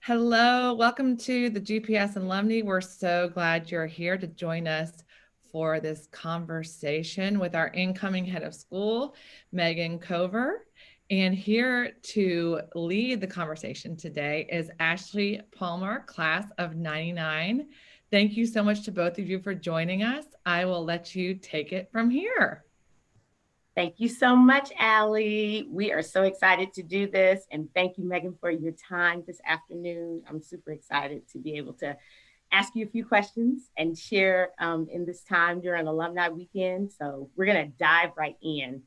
Hello, welcome to the GPS Alumni. We're so glad you're here to join us for this conversation with our incoming head of school, Megan Cover. And here to lead the conversation today is Ashley Palmer, class of 99. Thank you so much to both of you for joining us. I will let you take it from here. Thank you so much, Allie. We are so excited to do this. And thank you, Megan, for your time this afternoon. I'm super excited to be able to ask you a few questions and share in this time during Alumni Weekend. So we're going to dive right in.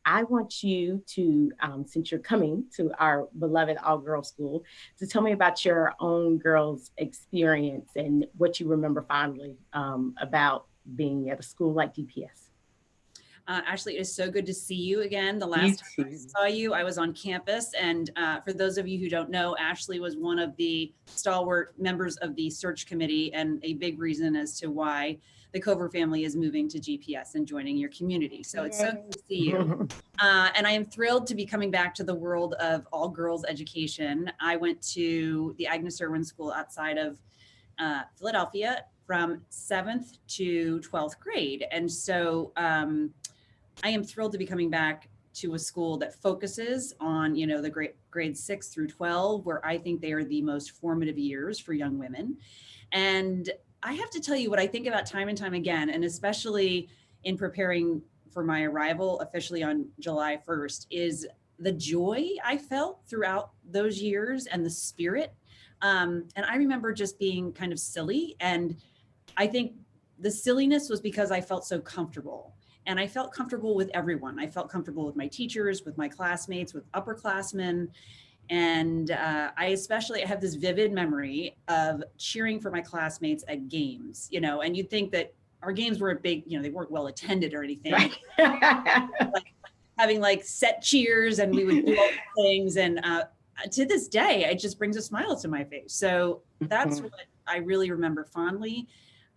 I want you to, since you're coming to our beloved all-girls school, to tell me about your own girls' experience and what you remember fondly about being at a school like GPS. Ashley, it is so good to see you again. The last time I saw you, I was on campus. And for those of you who don't know, Ashley was one of the stalwart members of the search committee and a big reason as to why the Cover family is moving to GPS and joining your community. So it's so good to see you. And I am thrilled to be coming back to the world of all girls education. I went to the Agnes Irwin School outside of Philadelphia from 7th to 12th grade. And so I am thrilled to be coming back to a school that focuses on, the grades 6 through 12, where I think they are the most formative years for young women. And I have to tell you what I think about time and time again, and especially in preparing for my arrival officially on July 1st, is the joy I felt throughout those years and the spirit. And I remember just being kind of silly. And I think the silliness was because I felt so comfortable. And I felt comfortable with everyone. I felt comfortable with my teachers, with my classmates, with upperclassmen. And I especially have this vivid memory of cheering for my classmates at games, and you'd think that our games weren't big, they weren't well attended or anything. Right. Like having set cheers, and we would do all the things. And to this day, it just brings a smile to my face. So that's what I really remember fondly.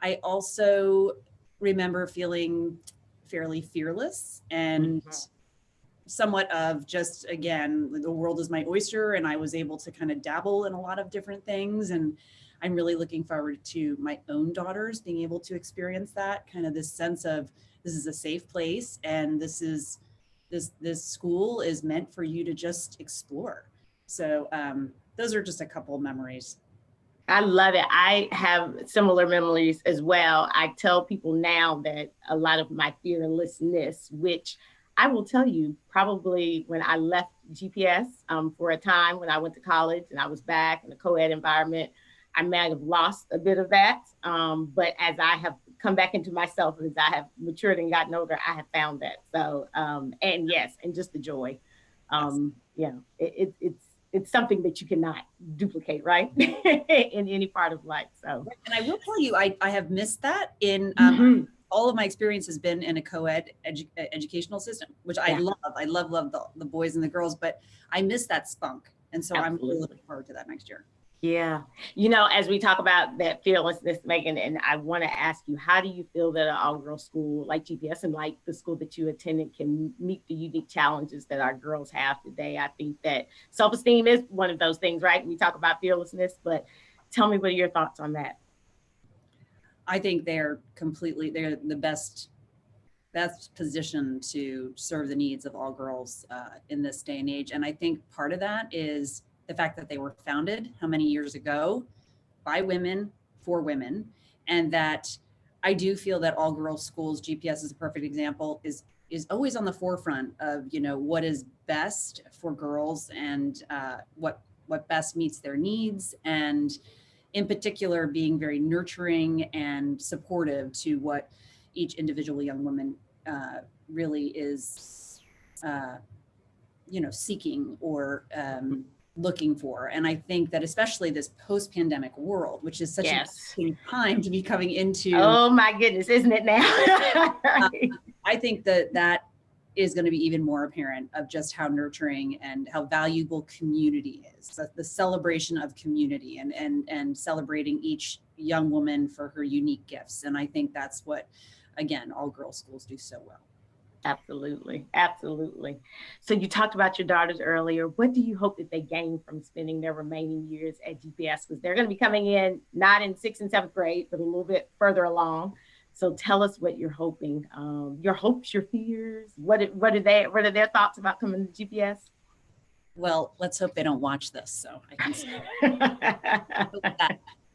I also remember feeling fairly fearless and somewhat of just, again, the world is my oyster, and I was able to kind of dabble in a lot of different things. And I'm really looking forward to my own daughters being able to experience that kind of this sense of this is a safe place, and this school is meant for you to just explore. So those are just a couple of memories. I love it. I have similar memories as well. I tell people now that a lot of my fearlessness, which I will tell you, probably when I left GPS for a time when I went to college and I was back in a co-ed environment, I might have lost a bit of that. But as I have come back into myself, as I have matured and gotten older, I have found that. So, and yes, and just the joy. It's something that you cannot duplicate, right? In any part of life. So, and I will tell you, I have missed that in all of my experience has been in a co-ed educational system, which I love. I love the boys and the girls, but I miss that spunk. And so I'm really looking forward to that next year. Yeah. As we talk about that fearlessness, Megan, and I want to ask you, how do you feel that an all-girls school like GPS and like the school that you attended can meet the unique challenges that our girls have today? I think that self-esteem is one of those things, right? We talk about fearlessness, but tell me, what are your thoughts on that? I think they're the best position to serve the needs of all girls in this day and age. And I think part of that is the fact that they were founded how many years ago by women for women. And that I do feel that all girls schools, GPS is a perfect example, is always on the forefront of, what is best for girls and what best meets their needs. And in particular, being very nurturing and supportive to what each individual young woman really is, seeking or looking for. And I think that especially this post-pandemic world, which is such an interesting time to be coming into. Oh my goodness, isn't it now? I think that is going to be even more apparent of just how nurturing and how valuable community is. The celebration of community and celebrating each young woman for her unique gifts. And I think that's what, again, all girls schools do so well. Absolutely. Absolutely. So you talked about your daughters earlier. What do you hope that they gain from spending their remaining years at GPS? Because they're going to be coming in not in 6th and 7th grade, but a little bit further along. So tell us what you're hoping, your hopes, your fears. What are their thoughts about coming to GPS? Well, let's hope they don't watch this, so I can say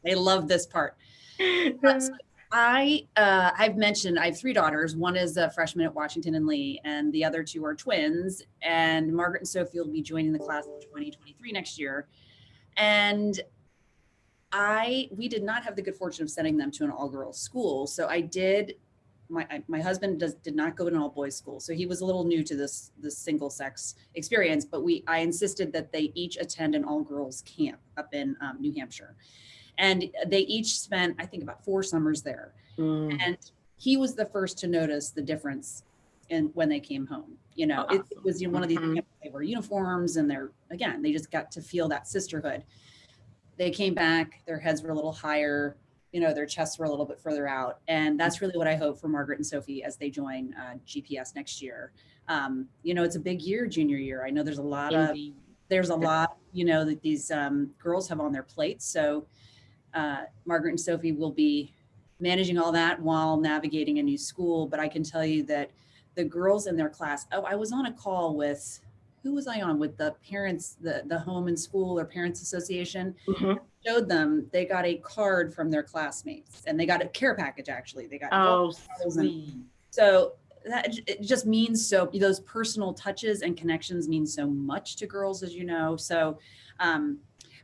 they love this part. So I've mentioned I have 3 daughters. One is a freshman at Washington and Lee, and the other 2 are twins. And Margaret and Sophie will be joining the class of 2023 next year. And we did not have the good fortune of sending them to an all-girls school. So I did. My husband did not go to an all-boys school, so he was a little new to this single-sex experience. But I insisted that they each attend an all-girls camp up in New Hampshire. And they each spent, I think, about 4 summers there. And he was the first to notice the difference when they came home. You know, awesome. It was one of these, they wore uniforms, and they just got to feel that sisterhood. They came back, their heads were a little higher, you know, their chests were a little bit further out. And that's really what I hope for Margaret and Sophie as they join GPS next year. You know, it's a big year, junior year. I know there's a lot, you know, that these girls have on their plates. So Margaret and Sophie will be managing all that while navigating a new school. But I can tell you that the girls in their class, I was on a call with, who was I on? With the parents, the home and school or parents association. Showed them, they got a card from their classmates, and they got a care package. Actually, they got sweet. So it just means so, those personal touches and connections mean so much to girls, as you know. So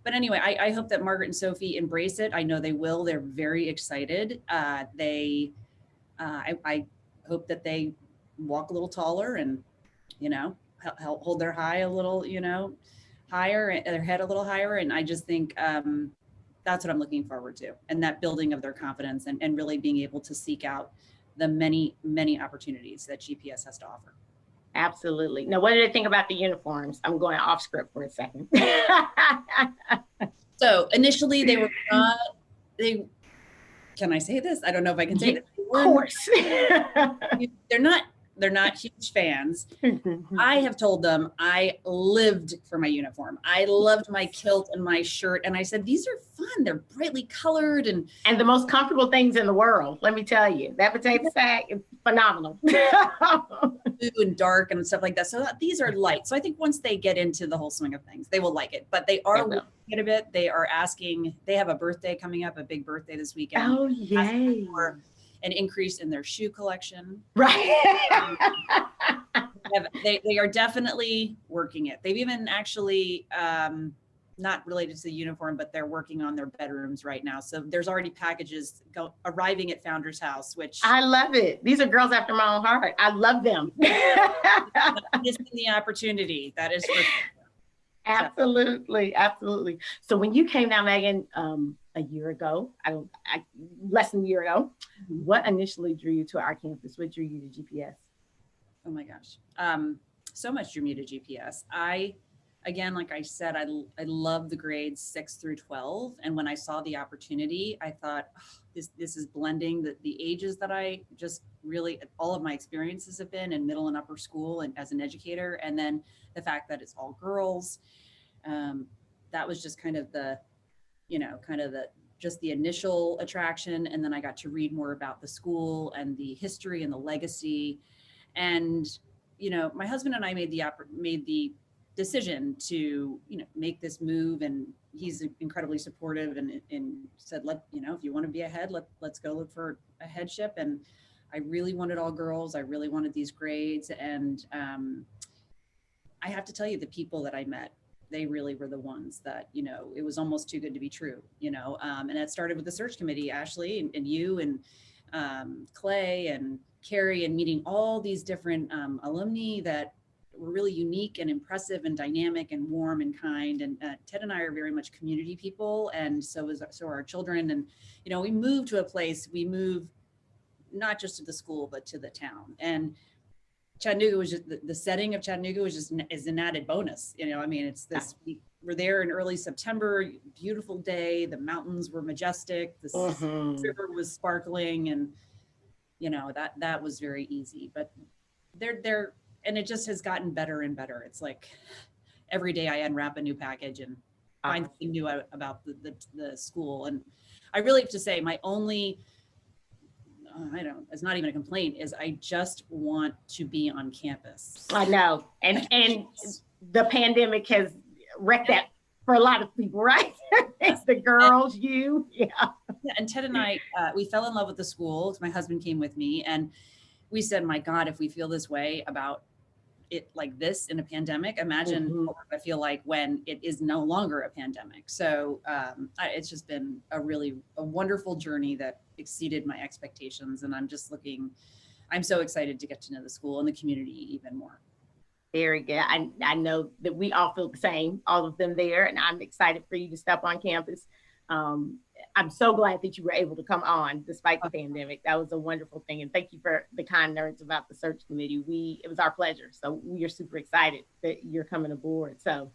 but anyway, I hope that Margaret and Sophie embrace it. I know they will. They're very excited. I hope that they walk a little taller and, you know, hold their high a little, you know, higher, their head a little higher. And I just think that's what I'm looking forward to. And that building of their confidence and really being able to seek out the many, many opportunities that GPS has to offer. Absolutely. Now, what do they think about the uniforms? I'm going off script for a second. So initially they were not, can I say this? I don't know if I can say this. Of course. They're not huge fans. I have told them I lived for my uniform. I loved my kilt and my shirt. And I said, these are fun. They're brightly colored and the most comfortable things in the world. Let me tell you, that potato sack is phenomenal. Blue and dark and stuff like that. So these are light. So I think once they get into the whole swing of things, they will like it. But they are working it a bit. They are asking, they have a birthday coming up, a big birthday this weekend. Oh, yay. For an increase in their shoe collection. Right. They are definitely working it. They've even actually, not related to the uniform, but they're working on their bedrooms right now. So there's already packages arriving at Founder's House, which I love it. These are girls after my own heart. I love them. Missing the opportunity. That is for sure. Absolutely. Absolutely. So when you came down, Megan, a year ago, less than a year ago, what initially drew you to our campus? What drew you to GPS? Oh my gosh. So much drew me to GPS. Again, like I said, I love the grades 6 through 12. And when I saw the opportunity, I thought, this is blending the ages that I just really, all of my experiences have been in middle and upper school and as an educator. And then the fact that it's all girls, that was just kind of just the initial attraction. And then I got to read more about the school and the history and the legacy. And, you know, my husband and I made the decision to, you know, make this move, and he's incredibly supportive and said, if you want to be ahead, let's go look for a headship. And I really wanted all girls. I really wanted these grades. And I have to tell you, the people that I met, they really were the ones that, you know, it was almost too good to be true, you know, and that started with the search committee, Ashley and you and Clay and Carrie, and meeting all these different alumni that were really unique and impressive and dynamic and warm and kind. And Ted and I are very much community people. And so are our children. And, you know, we moved to a place, we moved not just to the school, but to the town. And Chattanooga was just, the setting of Chattanooga is an added bonus. You know, I mean, it's this, we were there in early September, beautiful day. The mountains were majestic. The river was sparkling, and, you know, that was very easy. But and it just has gotten better and better. It's like every day I unwrap a new package and find something new about the school. And I really have to say my only, it's not even a complaint, is I just want to be on campus. I know. And the pandemic has wrecked that for a lot of people, right? It's the girls, you. Yeah. And Ted and I, we fell in love with the school. My husband came with me and we said, my God, if we feel this way about it like this in a pandemic, imagine what I feel like when it is no longer a pandemic. So it's just been a wonderful journey that exceeded my expectations. And I'm so excited to get to know the school and the community even more. Very good. I know that we all feel the same, all of them there, and I'm excited for you to step on campus. I'm so glad that you were able to come on despite the pandemic. That was a wonderful thing. And thank you for the kind words about the search committee. It was our pleasure. So we are super excited that you're coming aboard. So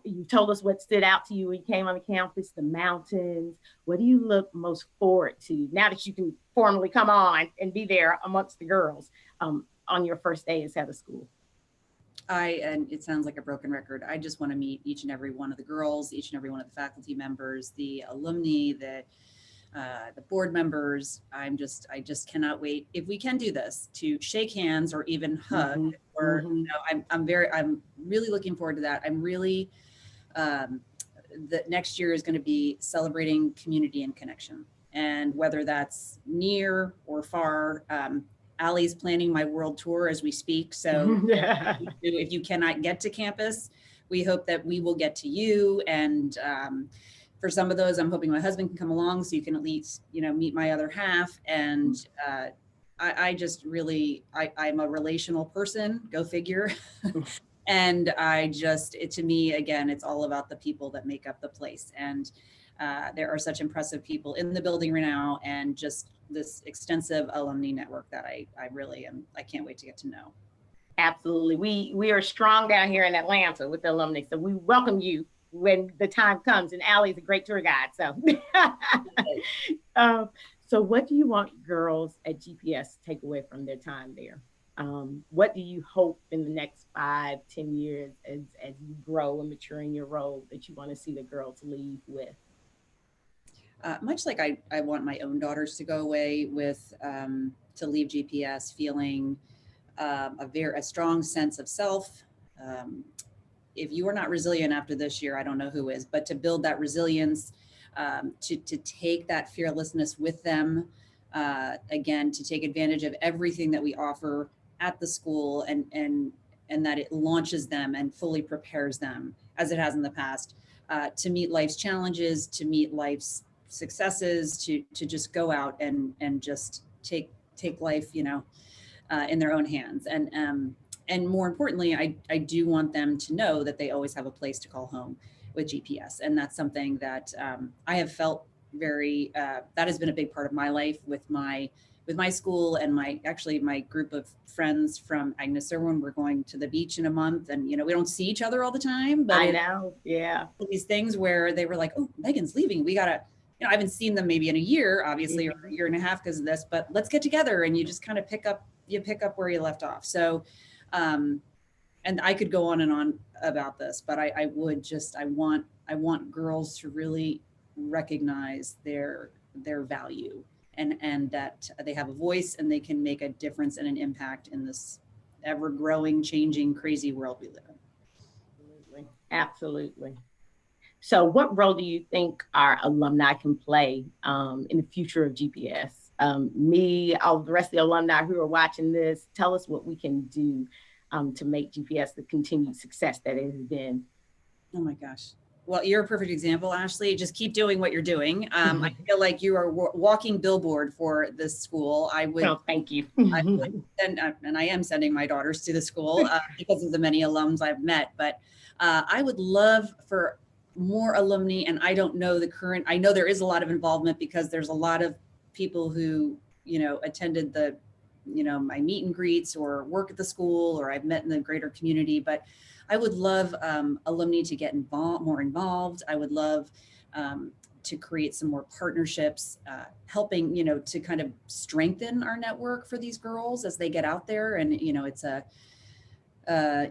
you told us what stood out to you when you came on the campus, the mountains. What do you look most forward to now that you can formally come on and be there amongst the girls on your first day as head of school? And it sounds like a broken record. I just want to meet each and every one of the girls, each and every one of the faculty members, the alumni, the board members. I just cannot wait, if we can do this, to shake hands or even hug. I'm really looking forward to that. I'm really, the next year is going to be celebrating community and connection, and whether that's near or far. Allie's planning my world tour as we speak. So if you cannot get to campus, we hope that we will get to you. And for some of those, I'm hoping my husband can come along so you can at least, meet my other half. And I'm a relational person, go figure. And to me, again, it's all about the people that make up the place. And there are such impressive people in the building right now, and just this extensive alumni network that I can't wait to get to know. Absolutely. We are strong down here in Atlanta with the alumni. So we welcome you when the time comes, and Allie's a great tour guide. So, so what do you want girls at GPS to take away from their time there? What do you hope in the next 5-10 years as you grow and mature in your role that you want to see the girls leave with? Much like I want my own daughters to go away with, to leave GPS feeling a strong sense of self. If you are not resilient after this year, I don't know who is, but to build that resilience, to take that fearlessness with them, again, to take advantage of everything that we offer at the school, and that it launches them and fully prepares them, as it has in the past, to meet life's challenges, to meet life's successes, to just go out and just take life, in their own hands. And more importantly, I do want them to know that they always have a place to call home with GPS. And that's something that I have felt that has been a big part of my life with my school, and my group of friends from Agnes Irwin. We're going to the beach in a month, and we don't see each other all the time, but I know, yeah, these things where they were like, oh, Megan's leaving, we gotta, I haven't seen them maybe in a year, obviously, or a year and a half because of this, but let's get together. And you just kind of pick up where you left off. So, and I could go on and on about this, but I want girls to really recognize their value, and that they have a voice and they can make a difference and an impact in this ever growing, changing, crazy world we live in. Absolutely. So what role do you think our alumni can play in the future of GPS? All the rest of the alumni who are watching this, tell us what we can do to make GPS the continued success that it has been. Oh my gosh. Well, you're a perfect example, Ashley. Just keep doing what you're doing. I feel like you are a walking billboard for this school. Oh, thank you. And I am sending my daughters to the school because of the many alums I've met. But I would love for more alumni, and I don't know I know there is a lot of involvement because there's a lot of people who, attended my meet and greets or work at the school, or I've met in the greater community, but I would love alumni to get more involved. I would love to create some more partnerships, helping, you know, to kind of strengthen our network for these girls as they get out there. And, you know, it's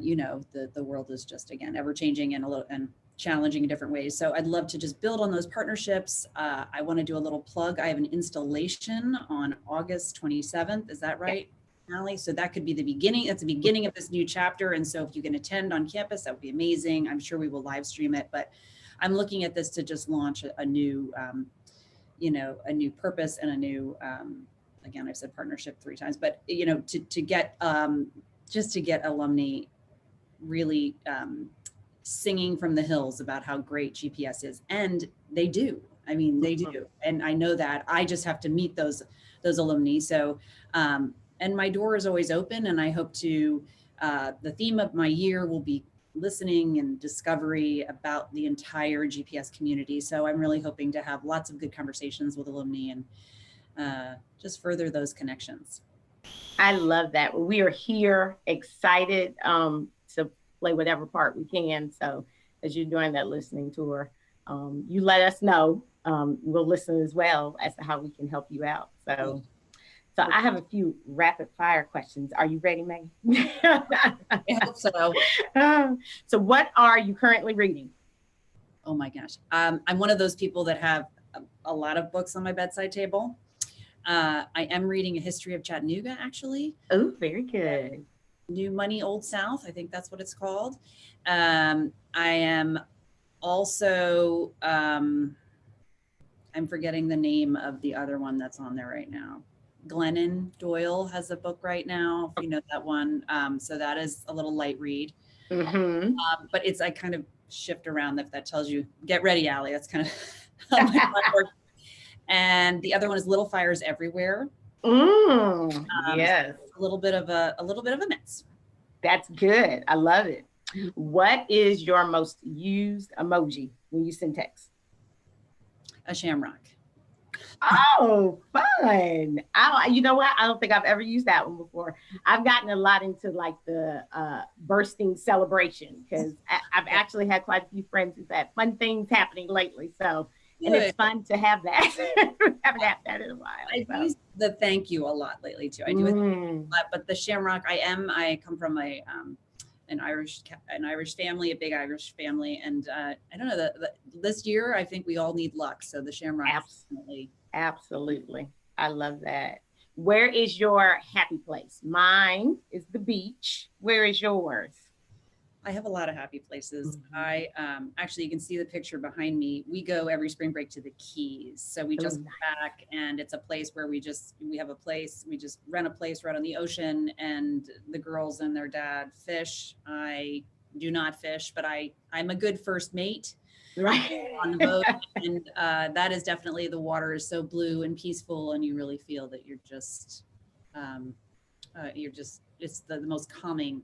you know, the world is just, again, ever changing and challenging in different ways. So I'd love to just build on those partnerships. I want to do a little plug. I have an installation on August 27th. Is that right, Allie? So that could be the beginning. That's the beginning of this new chapter. And so if you can attend on campus, that would be amazing. I'm sure we will live stream it, but I'm looking at this to just launch a new, you know, a new purpose and a new, again, I've said partnership 3 times, but, you know, to get, just to get alumni really singing from the hills about how great GPS is. And they do. I mean, they do. And I know that. I just have to meet those alumni. So, and my door is always open, and I hope to, the theme of my year will be listening and discovery about the entire GPS community. So I'm really hoping to have lots of good conversations with alumni and just further those connections. I love that. We are here excited to play whatever part we can. So as you're doing that listening tour, you let us know. We'll listen as well as to how we can help you out. So I have a few rapid fire questions. Are you ready, Megan? I hope so. So what are you currently reading? Oh my gosh. I'm one of those people that have a lot of books on my bedside table. I am reading A History of Chattanooga, actually. Oh, very good. New Money, Old South. I think that's what it's called. I am also, I'm forgetting the name of the other one that's on there right now. Glennon Doyle has a book right now, if you know that one. So that is a little light read. Mm-hmm. But it's, I kind of shift around if that tells you, get ready, Allie. That's kind of how my mind works. And the other one is Little Fires Everywhere. Yes. A little bit of a mix. That's good. I love it. What is your most used emoji when you send text? A shamrock. Oh, fun. You know what? I don't think I've ever used that one before. I've gotten a lot into like the bursting celebration because I've actually had quite a few friends who've had fun things happening lately. So, and it's fun to have that. Haven't had that in a while. I've used the thank you a lot lately too. I do it a lot, but the shamrock, I come from an Irish family, a big Irish family. And I don't know, this year, I think we all need luck. So the shamrock. Absolutely. I love that. Where is your happy place? Mine is the beach. Where is yours? I have a lot of happy places. I actually, you can see the picture behind me. We go every spring break to the Keys. So we just go back, and it's a place where we just rent a place right on the ocean, and the girls and their dad fish. I do not fish, but I'm a good first mate. Right. On the boat. And that is definitely, the water is so blue and peaceful, and you really feel that you're just it's the most calming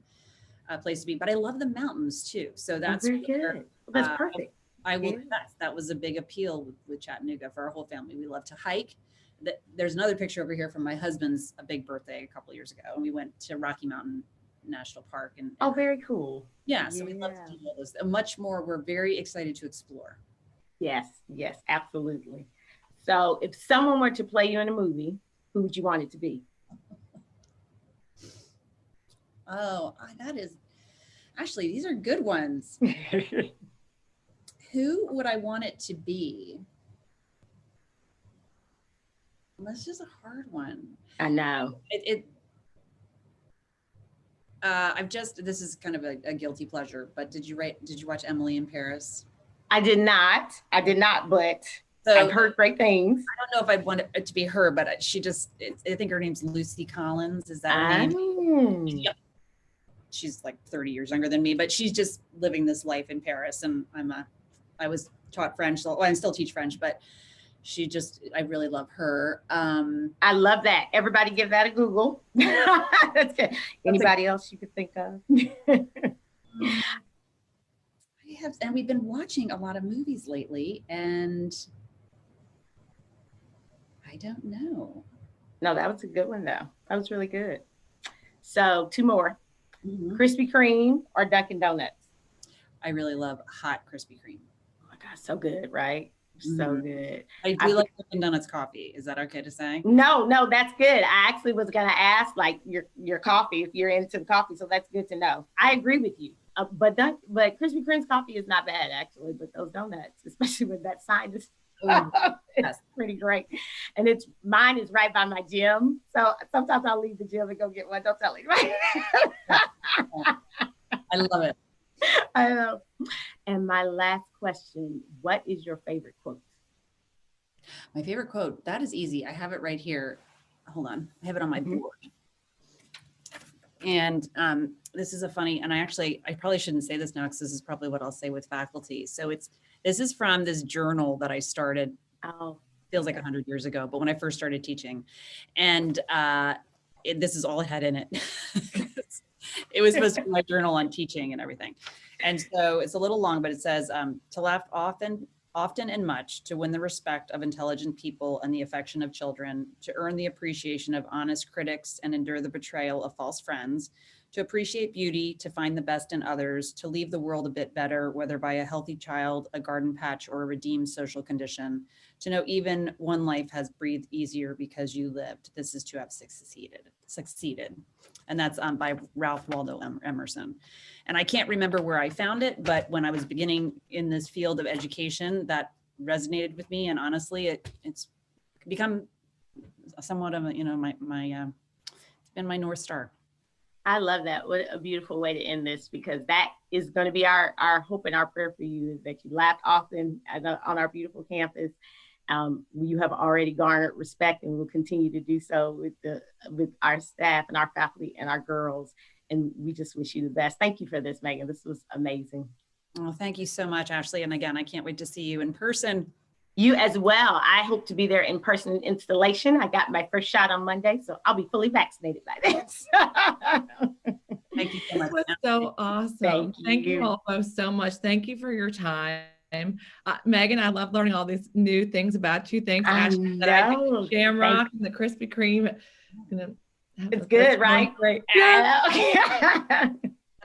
place to be. But I love the mountains too. So that's very good. That's perfect. I will. That was a big appeal with Chattanooga for our whole family. We love to hike. There's another picture over here from my husband's big birthday a couple of years ago, and we went to Rocky Mountain National Park. And oh, very cool. Yeah, so we love to do all those. Much more. We're very excited to explore. Yes, absolutely. So if someone were to play you in a movie, who would you want it to be? Oh, that is, actually, these are good ones. Who would I want it to be? That's just a hard one. I know. This is kind of a guilty pleasure, but did you watch Emily in Paris? I did not, but I've heard great things. I don't know if I'd want it to be her, but I think her name's Lucy Collins. Is that her name? Yeah. She's like 30 years younger than me, but she's just living this life in Paris. And I was taught French, so I still teach French, but I really love her. I love that. Everybody give that a Google. That's good. Anybody else you could think of? And we've been watching a lot of movies lately, and I don't know. No, that was a good one though. That was really good. So 2 more. Krispy Kreme or Dunkin' Donuts? I really love hot Krispy Kreme. Oh my God, so good, right? So good. I do like Dunkin' Donuts coffee. Is that okay to say? No, that's good. I actually was going to ask like your coffee, if you're into the coffee. So that's good to know. I agree with you. But Krispy Kreme's coffee is not bad actually, but those donuts, especially with that sign, is it's pretty great. And mine is right by my gym. So sometimes I'll leave the gym and go get one. Don't tell anybody. I love it. I know. And my last question, what is your favorite quote? My favorite quote, that is easy. I have it right here. Hold on. I have it on my board. And this is a funny, and I probably shouldn't say this now because this is probably what I'll say with faculty. So this is from this journal that I started. Feels like 100 years ago, but when I first started teaching, and this is all it had in it. It was supposed to be my journal on teaching and everything. And so it's a little long, but it says, to laugh often and much, to win the respect of intelligent people and the affection of children, to earn the appreciation of honest critics and endure the betrayal of false friends, to appreciate beauty, to find the best in others, to leave the world a bit better, whether by a healthy child, a garden patch, or a redeemed social condition, to know even one life has breathed easier because you lived. This is to have succeeded. And that's by Ralph Waldo Emerson. And I can't remember where I found it, but when I was beginning in this field of education, that resonated with me. And honestly, it's become somewhat of a, it's been my North Star. I love that. What a beautiful way to end this, because that is going to be our hope and our prayer for you, is that you laughed often on our beautiful campus. You have already garnered respect and will continue to do so with our staff and our faculty and our girls. And we just wish you the best. Thank you for this, Megan. This was amazing. Oh, thank you so much, Ashley. And again, I can't wait to see you in person. You as well. I hope to be there in person installation. I got my first shot on Monday, so I'll be fully vaccinated by then. Thank you so much. That was so awesome. Thank you all both so much. Thank you for your time. Megan, I love learning all these new things about you. Thanks, Ashley. I think Shamrock and the Krispy Kreme. It's good, right? Great. Yeah. I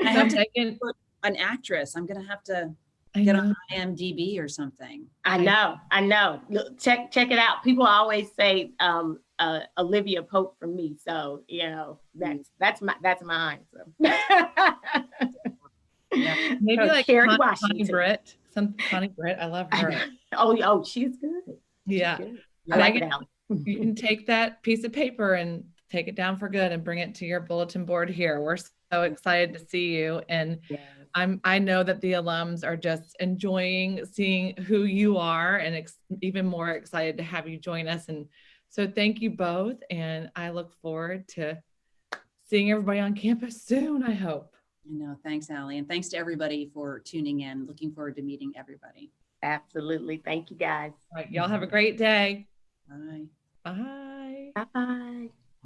have to put an actress. I'm going to have to get on IMDb or something. I know. Look, check it out. People always say Olivia Pope from me. So, that's mine. So. Yeah. Maybe like Connie Britt. Connie Britt. I love her. Oh, she's good. Yeah. She's good. I like it, Allie. You can take that piece of paper and take it down for good and bring it to your bulletin board here. We're so excited to see you. And I know that the alums are just enjoying seeing who you are, and even more excited to have you join us. And so thank you both. And I look forward to seeing everybody on campus soon, I hope. I know. Thanks, Allie. And thanks to everybody for tuning in. Looking forward to meeting everybody. Absolutely. Thank you, guys. All right. Y'all have a great day. Bye. Bye. Bye-bye.